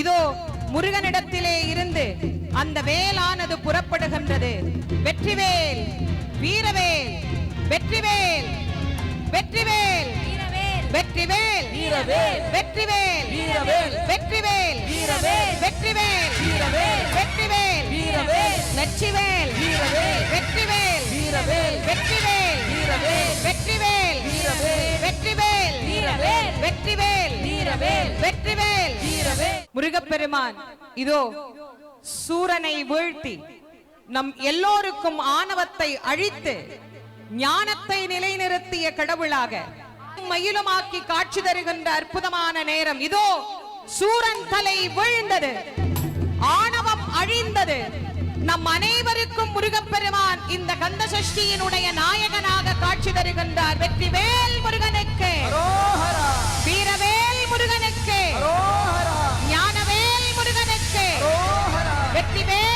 இதோ முருகனிடத்திலே இருந்து அந்த வேலானது புறப்படுகின்றது. வெற்றிவேல் வீரவேல், வெற்றிவேல் வெற்றிவேல், வெற்றிவேல் வீரவேல், வெற்றிவேல் வீரவேல், வெற்றிவேல் வீரவேல், வெற்றிவேல் வீரவேல், வெற்றிவேல் வீரவேல், வெற்றிவேல் வீரவேல், வெற்றிவேல் வீரவேல், வெற்றிவேல் வீரவேல், வெற்றிவேல் வீரவேல், வெற்றிவேல் வீரவேல், வெற்றிவேல் வீரவேல், வெற்றிவேல் வீரவேல். முருகப்பெருமான் இதோ சூரனை வீழ்த்தி நம் எல்லோருக்கும் ஆணவத்தை அழித்து ஞானத்தை நிலைநிறுத்திய கடவுளாக மயிலுமாக்கி காட்சி தருகின்ற அற்புதமான நேரம். இதோ சூரன் தலை விழுந்தது, ஆணவம் அழிந்தது. நம் அனைவருக்கும் முருகப்பெருமான் இந்த கந்த சஷ்டியினுடைய நாயகனாக காட்சி தருகின்றார். வெற்றிவேல் முருகனுக்கு, வீரவேல் முருகனுக்கு, ஞானவேல் முருகனுக்கு, வெற்றிவேல்